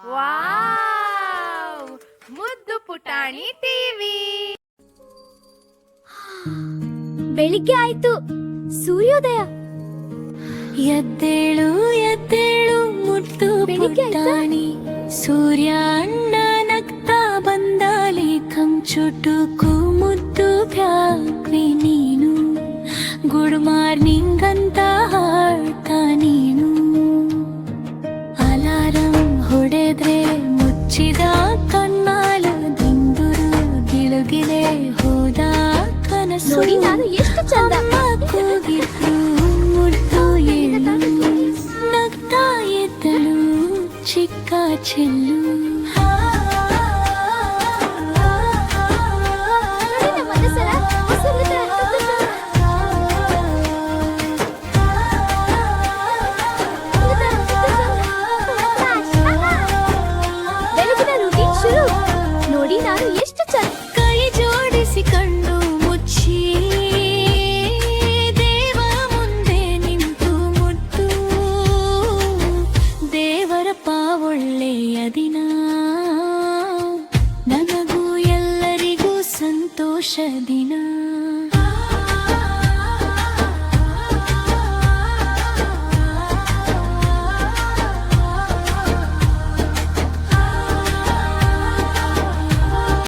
Wow ಮುದ್ದು ಪುಟಾಣಿ TV. ಬೆಳಿಗ್ಗೆ ಆಯ್ತು, ಸೂರ್ಯೋದಯ. ಎದ್ದೇಳು ಎದ್ದೇಳು ಮುದ್ದು ಪುಟಾಣಿ, ಸೂರ್ಯ ಅಣ್ಣ ನಗ್ತಾ ಬಂದಾಲಿ ಕಂಚುಟುಕು ಮುದ್ದು ಬ್ಯಾಗ್ವಿ ನೀನು. ಗುಡ್ ಮಾರ್ನಿಂಗ್ ಅಂತ ಹಾಡ್ತಾ ನೀನು. ಅಲಾರಂ ಹೊಡೆದ್ರೆ ಮುಚ್ಚಿದ ಕಣ್ಣಾಲು ದಿಂದುರು ಗಿಳುಗಿಲೆ ಹೋದ ಕನಸು. ನೋಡಿ ನಾನು ಎಷ್ಟು ಚಂದ. ಕೂಗಿದ್ರು ಮುದ್ದು ಏಳು, ನಗ್ತಾ ಇದ್ದಳು ಚಿಕ್ಕ ಚೆಲ್ಲು. ನೋಡಿ ನಾನು ಎಷ್ಟು ಚಂದ. ಕೈ ಜೋಡಿಸಿ ಕಣ್ಣು ಮುಚ್ಚಿ ದೇವ ಮುಂದೆ ನಿಂತು ಮುಟ್ಟು. ದೇವರಪ್ಪ ಒಳ್ಳೆಯ ದಿನ, ನನಗೂ ಎಲ್ಲರಿಗೂ ಸಂತೋಷ ದಿನ.